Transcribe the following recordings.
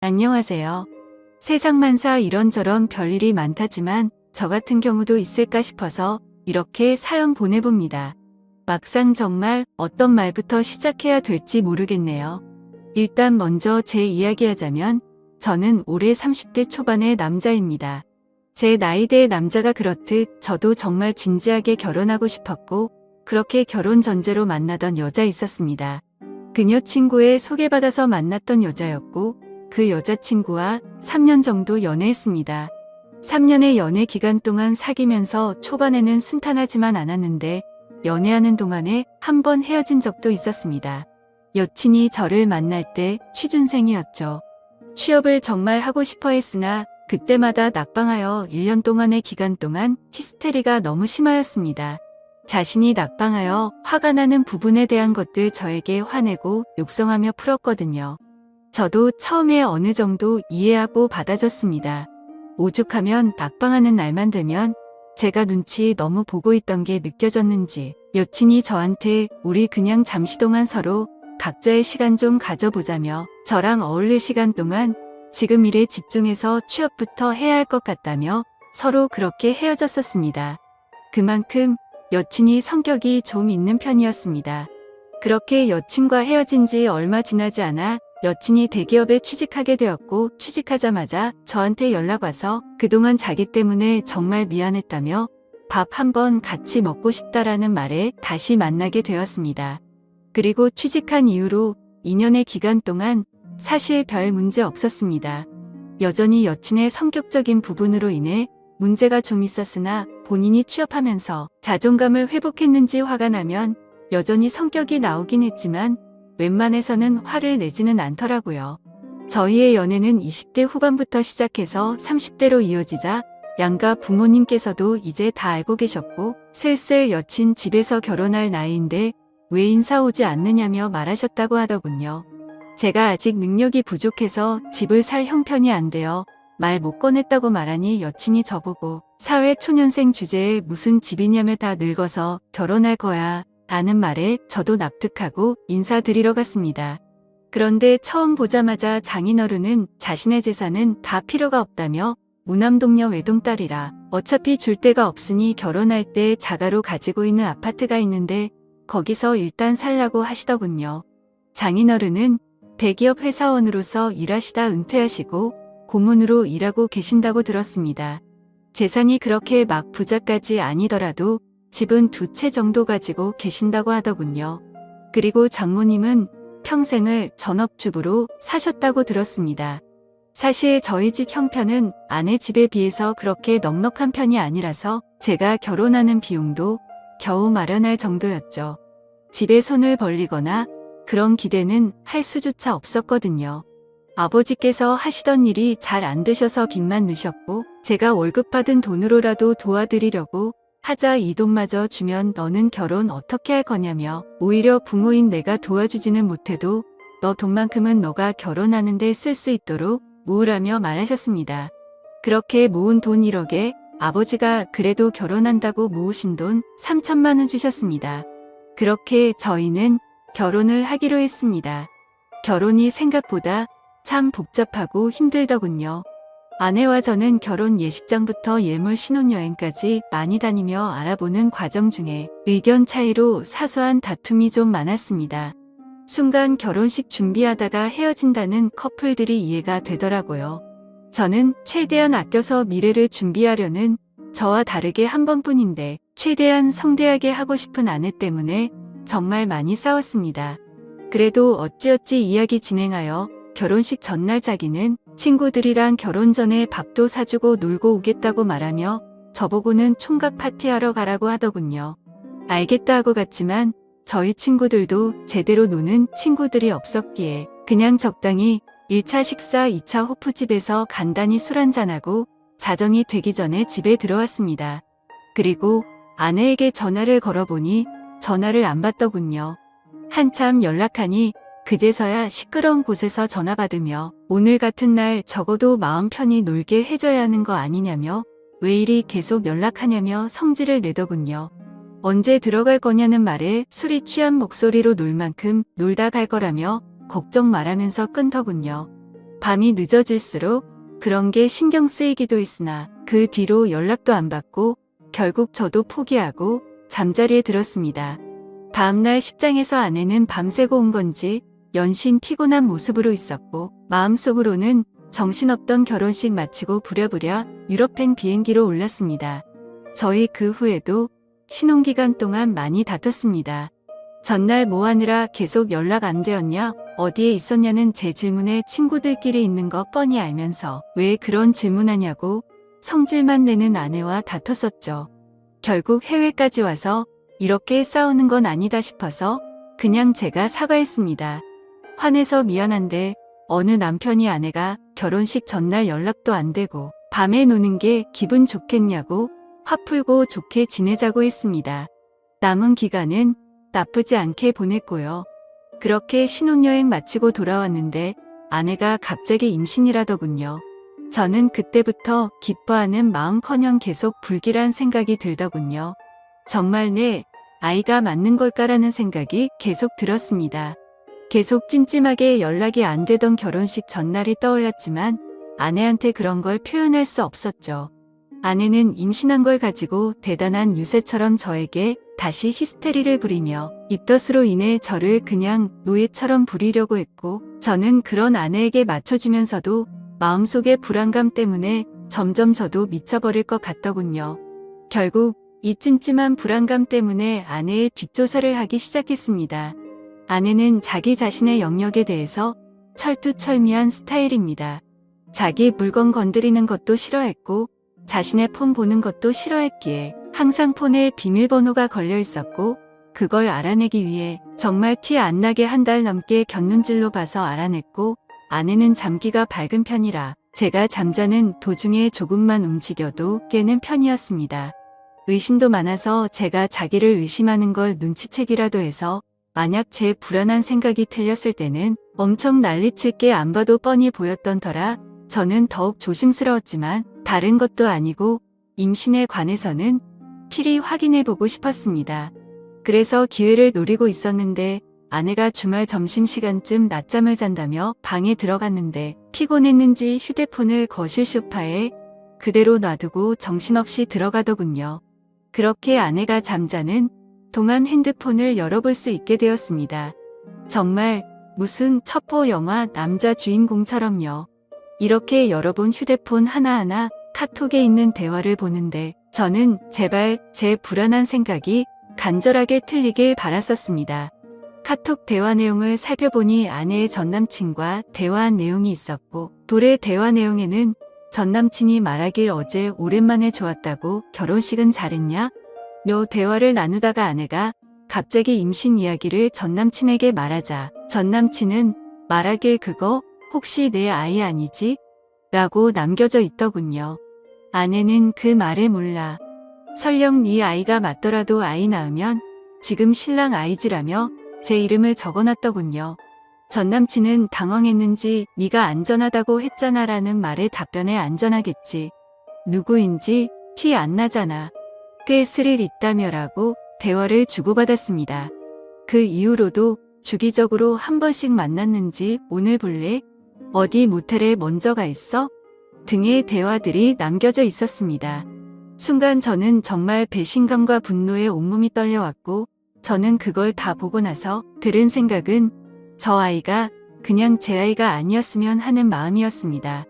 안녕하세요. 세상만사 이런저런 별일이 많다지만 저 같은 경우도 있을까 싶어서 이렇게 사연 보내봅니다. 막상 정말 어떤 말부터 시작해야 될지 모르겠네요. 일단 먼저 제 이야기하자면 저는 올해 30대 초반의 남자입니다. 제 나이대의 남자가 그렇듯 저도 정말 진지하게 결혼하고 싶었고 그렇게 결혼 전제로 만나던 여자 있었습니다. 그녀 친구의 소개받아서 만났던 여자였고 그 여자친구와 3년 정도 연애했습니다. 3년의 연애 기간 동안 사귀면서 초반에는 순탄하지만 않았는데 연애하는 동안에 한 번 헤어진 적도 있었습니다. 여친이 저를 만날 때 취준생이었죠. 취업을 정말 하고 싶어 했으나 그때마다 낙방하여 1년 동안의 기간 동안 히스테리가 너무 심하였습니다. 자신이 낙방하여 화가 나는 부분에 대한 것들 저에게 화내고 욕성하며 풀었거든요. 저도 처음에 어느 정도 이해하고 받아줬습니다. 오죽하면 낙방하는 날만 되면 제가 눈치 너무 보고 있던 게 느껴졌는지 여친이 저한테 우리 그냥 잠시 동안 서로 각자의 시간 좀 가져보자며 저랑 어울릴 시간 동안 지금 일에 집중해서 취업부터 해야 할 것 같다며 서로 그렇게 헤어졌었습니다. 그만큼 여친이 성격이 좀 있는 편이었습니다. 그렇게 여친과 헤어진 지 얼마 지나지 않아 여친이 대기업에 취직하게 되었고 취직하자마자 저한테 연락 와서 그동안 자기 때문에 정말 미안했다며 밥 한번 같이 먹고 싶다라는 말에 다시 만나게 되었습니다. 그리고 취직한 이후로 2년의 기간 동안 사실 별 문제 없었습니다. 여전히 여친의 성격적인 부분으로 인해 문제가 좀 있었으나 본인이 취업하면서 자존감을 회복했는지 화가 나면 여전히 성격이 나오긴 했지만 웬만해서는 화를 내지는 않더라고요. 저희의 연애는 20대 후반부터 시작해서 30대로 이어지자 양가 부모님께서도 이제 다 알고 계셨고 슬슬 여친 집에서 결혼할 나이인데 왜 인사 오지 않느냐며 말하셨다고 하더군요. 제가 아직 능력이 부족해서 집을 살 형편이 안 되어 말 못 꺼냈다고 말하니 여친이 저보고 사회 초년생 주제에 무슨 집이냐며 다 늙어서 결혼할 거야 라는 말에 저도 납득하고 인사드리러 갔습니다. 그런데 처음 보자마자 장인어른은 자신의 재산은 다 필요가 없다며 무남동녀 외동딸이라 어차피 줄 데가 없으니 결혼할 때 자가로 가지고 있는 아파트가 있는데 거기서 일단 살라고 하시더군요. 장인어른은 대기업 회사원으로서 일하시다 은퇴하시고 고문으로 일하고 계신다고 들었습니다. 재산이 그렇게 막 부자까지 아니더라도 집은 2채 정도 가지고 계신다고 하더군요. 그리고 장모님은 평생을 전업주부로 사셨다고 들었습니다. 사실 저희 집 형편은 아내 집에 비해서 그렇게 넉넉한 편이 아니라서 제가 결혼하는 비용도 겨우 마련할 정도였죠. 집에 손을 벌리거나 그런 기대는 할 수조차 없었거든요. 아버지께서 하시던 일이 잘 안 되셔서 빚만 넣으셨고 제가 월급 받은 돈으로라도 도와드리려고 하자 이 돈마저 주면 너는 결혼 어떻게 할 거냐며 오히려 부모인 내가 도와주지는 못해도 너 돈만큼은 너가 결혼하는데 쓸 수 있도록 모으라며 말하셨습니다. 그렇게 모은 돈 1억에 아버지가 그래도 결혼한다고 모으신 돈 3천만 원 주셨습니다. 그렇게 저희는 결혼을 하기로 했습니다. 결혼이 생각보다 참 복잡하고 힘들더군요. 아내와 저는 결혼 예식장부터 예물 신혼여행까지 많이 다니며 알아보는 과정 중에 의견 차이로 사소한 다툼이 좀 많았습니다. 순간 결혼식 준비하다가 헤어진다는 커플들이 이해가 되더라고요. 저는 최대한 아껴서 미래를 준비하려는 저와 다르게 한 번뿐인데 최대한 성대하게 하고 싶은 아내 때문에 정말 많이 싸웠습니다. 그래도 어찌어찌 이야기 진행하여 결혼식 전날 자기는 친구들이랑 결혼 전에 밥도 사주고 놀고 오겠다고 말하며 저보고는 총각 파티하러 가라고 하더군요. 알겠다 하고 갔지만 저희 친구들도 제대로 노는 친구들이 없었기에 그냥 적당히 1차 식사 2차 호프집에서 간단히 술 한잔하고 자정이 되기 전에 집에 들어왔습니다. 그리고 아내에게 전화를 걸어보니 전화를 안 받더군요. 한참 연락하니 그제서야 시끄러운 곳에서 전화 받으며 오늘 같은 날 적어도 마음 편히 놀게 해줘야 하는 거 아니냐며 왜 이리 계속 연락하냐며 성질을 내더군요. 언제 들어갈 거냐는 말에 술이 취한 목소리로 놀 만큼 놀다 갈 거라며 걱정 말하면서 끊더군요. 밤이 늦어질수록 그런 게 신경 쓰이기도 했으나 그 뒤로 연락도 안 받고 결국 저도 포기하고 잠자리에 들었습니다. 다음날 식장에서 아내는 밤새고 온 건지 연신 피곤한 모습으로 있었고 마음속으로는 정신없던 결혼식 마치고 부랴부랴 유럽행 비행기로 올랐습니다. 저희 그 후에도 신혼기간 동안 많이 다퉜습니다. 전날 뭐 하느라 계속 연락 안 되었냐, 어디에 있었냐는 제 질문에 친구들끼리 있는 거 뻔히 알면서 왜 그런 질문하냐고 성질만 내는 아내와 다퉜었죠. 결국 해외까지 와서 이렇게 싸우는 건 아니다 싶어서 그냥 제가 사과했습니다. 화내서 미안한데 어느 남편이 아내가 결혼식 전날 연락도 안 되고 밤에 노는 게 기분 좋겠냐고 화 풀고 좋게 지내자고 했습니다. 남은 기간은 나쁘지 않게 보냈고요. 그렇게 신혼여행 마치고 돌아왔는데 아내가 갑자기 임신이라더군요. 저는 그때부터 기뻐하는 마음커녕 계속 불길한 생각이 들더군요. 정말 내 아이가 맞는 걸까라는 생각이 계속 들었습니다. 계속 찜찜하게 연락이 안 되던 결혼식 전날이 떠올랐지만 아내한테 그런 걸 표현할 수 없었죠. 아내는 임신한 걸 가지고 대단한 유세처럼 저에게 다시 히스테리를 부리며 입덧으로 인해 저를 그냥 노예처럼 부리려고 했고 저는 그런 아내에게 맞춰주면서도 마음속의 불안감 때문에 점점 저도 미쳐버릴 것 같더군요. 결국 이 찜찜한 불안감 때문에 아내의 뒷조사를 하기 시작했습니다. 아내는 자기 자신의 영역에 대해서 철두철미한 스타일입니다. 자기 물건 건드리는 것도 싫어했고 자신의 폰 보는 것도 싫어했기에 항상 폰에 비밀번호가 걸려 있었고 그걸 알아내기 위해 정말 티 안 나게 한 달 넘게 곁눈질로 봐서 알아냈고 아내는 잠기가 밝은 편이라 제가 잠자는 도중에 조금만 움직여도 깨는 편이었습니다. 의심도 많아서 제가 자기를 의심하는 걸 눈치채기라도 해서 만약 제 불안한 생각이 틀렸을 때는 엄청 난리칠 게 안 봐도 뻔히 보였던 터라 저는 더욱 조심스러웠지만 다른 것도 아니고 임신에 관해서는 필히 확인해보고 싶었습니다. 그래서 기회를 노리고 있었는데 아내가 주말 점심시간쯤 낮잠을 잔다며 방에 들어갔는데 피곤했는지 휴대폰을 거실 소파에 그대로 놔두고 정신없이 들어가더군요. 그렇게 아내가 잠자는 동안 핸드폰을 열어볼 수 있게 되었습니다. 정말 무슨 첩보 영화 남자 주인공처럼요. 이렇게 열어본 휴대폰 하나하나 카톡에 있는 대화를 보는데 저는 제발 제 불안한 생각이 간절하게 틀리길 바랐었습니다. 카톡 대화 내용을 살펴보니 아내의 전남친과 대화한 내용이 있었고 둘의 대화 내용에는 전남친이 말하길 어제 오랜만에 좋았다고 결혼식은 잘했냐? 며 대화를 나누다가 아내가 갑자기 임신 이야기를 전남친에게 말하자 전남친은 말하길 그거 혹시 내 아이 아니지? 라고 남겨져 있더군요. 아내는 그 말에 몰라. 설령 네 아이가 맞더라도 아이 낳으면 지금 신랑 아이지라며 제 이름을 적어놨더군요. 전남친은 당황했는지 네가 안전하다고 했잖아 라는 말에 답변에 안전하겠지. 누구인지 티 안 나잖아. 꽤 스릴 있다며라고 대화를 주고받았습니다. 그 이후로도 주기적으로 한 번씩 만났는지 오늘 볼래? 어디 모텔에 먼저 가 있어? 등의 대화들이 남겨져 있었습니다. 순간 저는 정말 배신감과 분노에 온몸이 떨려왔고 저는 그걸 다 보고 나서 들은 생각은 저 아이가 그냥 제 아이가 아니었으면 하는 마음이었습니다.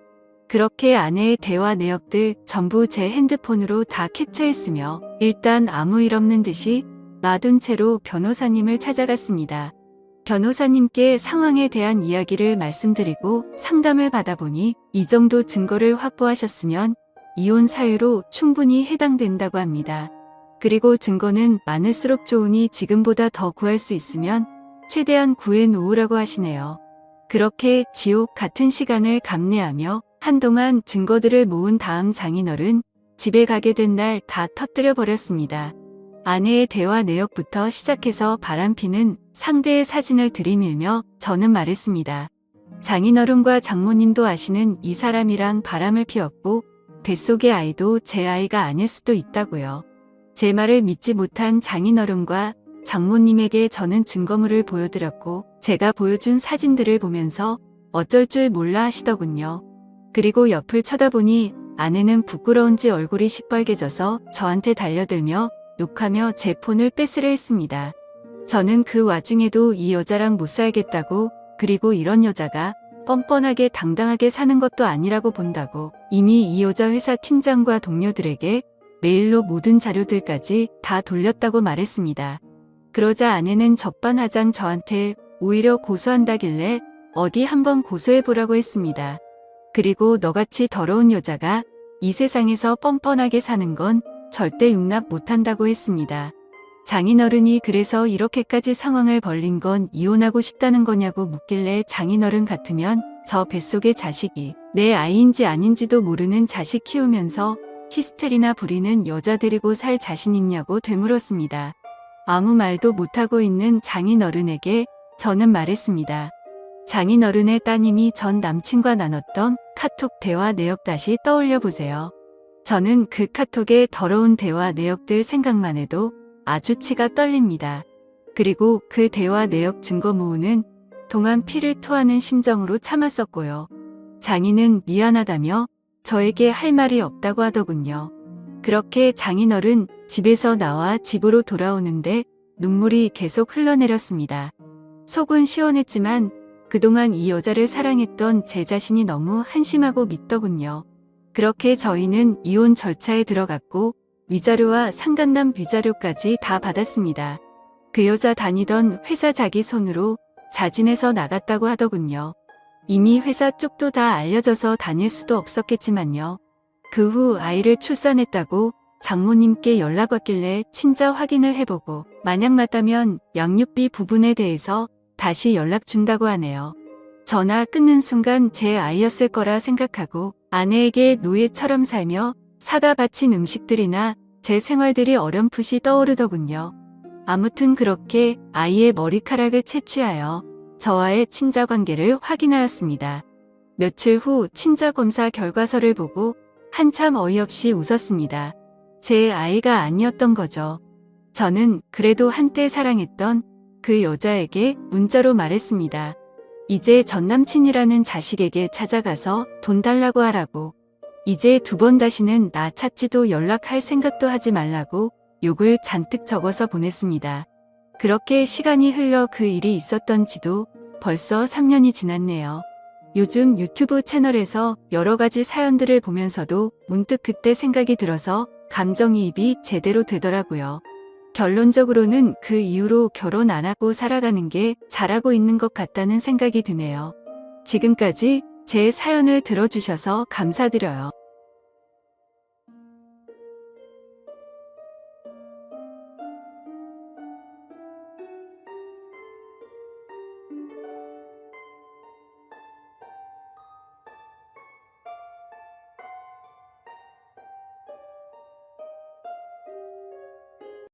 그렇게 아내의 대화 내역들 전부 제 핸드폰으로 다 캡처했으며 일단 아무 일 없는 듯이 놔둔 채로 변호사님을 찾아갔습니다. 변호사님께 상황에 대한 이야기를 말씀드리고 상담을 받아보니 이 정도 증거를 확보하셨으면 이혼 사유로 충분히 해당된다고 합니다. 그리고 증거는 많을수록 좋으니 지금보다 더 구할 수 있으면 최대한 구해 놓으라고 하시네요. 그렇게 지옥 같은 시간을 감내하며 한동안 증거들을 모은 다음 장인어른 집에 가게 된 날 다 터뜨려 버렸습니다. 아내의 대화 내역부터 시작해서 바람피는 상대의 사진을 들이밀며 저는 말했습니다. 장인어른과 장모님도 아시는 이 사람이랑 바람을 피웠고 뱃속의 아이도 제 아이가 아닐 수도 있다고요. 제 말을 믿지 못한 장인어른과 장모님에게 저는 증거물을 보여드렸고 제가 보여준 사진들을 보면서 어쩔 줄 몰라 하시더군요. 그리고 옆을 쳐다보니 아내는 부끄러운지 얼굴이 시뻘개져서 저한테 달려들며 욕하며 제 폰을 뺏으려 했습니다. 저는 그 와중에도 이 여자랑 못 살겠다고, 그리고 이런 여자가 뻔뻔하게 당당하게 사는 것도 아니라고 본다고 이미 이 여자 회사 팀장과 동료들에게 메일로 모든 자료들까지 다 돌렸다고 말했습니다. 그러자 아내는 적반하장 저한테 오히려 고소한다길래 어디 한번 고소해보라고 했습니다. 그리고 너같이 더러운 여자가 이 세상에서 뻔뻔하게 사는 건 절대 용납 못한다고 했습니다. 장인어른이 그래서 이렇게까지 상황을 벌린 건 이혼하고 싶다는 거냐고 묻길래 장인어른 같으면 저 뱃속의 자식이 내 아이인지 아닌지도 모르는 자식 키우면서 히스테리나 부리는 여자 데리고 살 자신 있냐고 되물었습니다. 아무 말도 못하고 있는 장인어른에게 저는 말했습니다. 장인어른의 따님이 전 남친과 나눴던 카톡 대화 내역 다시 떠올려 보세요. 저는 그 카톡의 더러운 대화 내역들 생각만 해도 아주 치가 떨립니다. 그리고 그 대화 내역 증거 모으는 동안 피를 토하는 심정으로 참았었고요. 장인은 미안하다며 저에게 할 말이 없다고 하더군요. 그렇게 장인어른 집에서 나와 집으로 돌아오는데 눈물이 계속 흘러내렸습니다. 속은 시원했지만 그동안 이 여자를 사랑했던 제 자신이 너무 한심하고 밉더군요. 그렇게 저희는 이혼 절차에 들어갔고 위자료와 상간남 위자료까지 다 받았습니다. 그 여자 다니던 회사 자기 손으로 자진해서 나갔다고 하더군요. 이미 회사 쪽도 다 알려져서 다닐 수도 없었겠지만요. 그 후 아이를 출산했다고 장모님께 연락 왔길래 친자 확인을 해보고 만약 맞다면 양육비 부분에 대해서 다시 연락 준다고 하네요. 전화 끊는 순간 제 아이였을 거라 생각하고 아내에게 노예처럼 살며 사다 바친 음식들이나 제 생활들이 어렴풋이 떠오르더군요. 아무튼 그렇게 아이의 머리카락을 채취하여 저와의 친자 관계를 확인하였습니다. 며칠 후 친자 검사 결과서를 보고 한참 어이없이 웃었습니다. 제 아이가 아니었던 거죠. 저는 그래도 한때 사랑했던 그 여자에게 문자로 말했습니다. 이제 전남친이라는 자식에게 찾아가서 돈 달라고 하라고. 이제 2번 다시는 나 찾지도 연락할 생각도 하지 말라고 욕을 잔뜩 적어서 보냈습니다. 그렇게 시간이 흘러 그 일이 있었던지도 벌써 3년이 지났네요. 요즘 유튜브 채널에서 여러 가지 사연들을 보면서도 문득 그때 생각이 들어서 감정이입이 제대로 되더라고요. 결론적으로는 그 이후로 결혼 안 하고 살아가는 게 잘하고 있는 것 같다는 생각이 드네요. 지금까지 제 사연을 들어주셔서 감사드려요.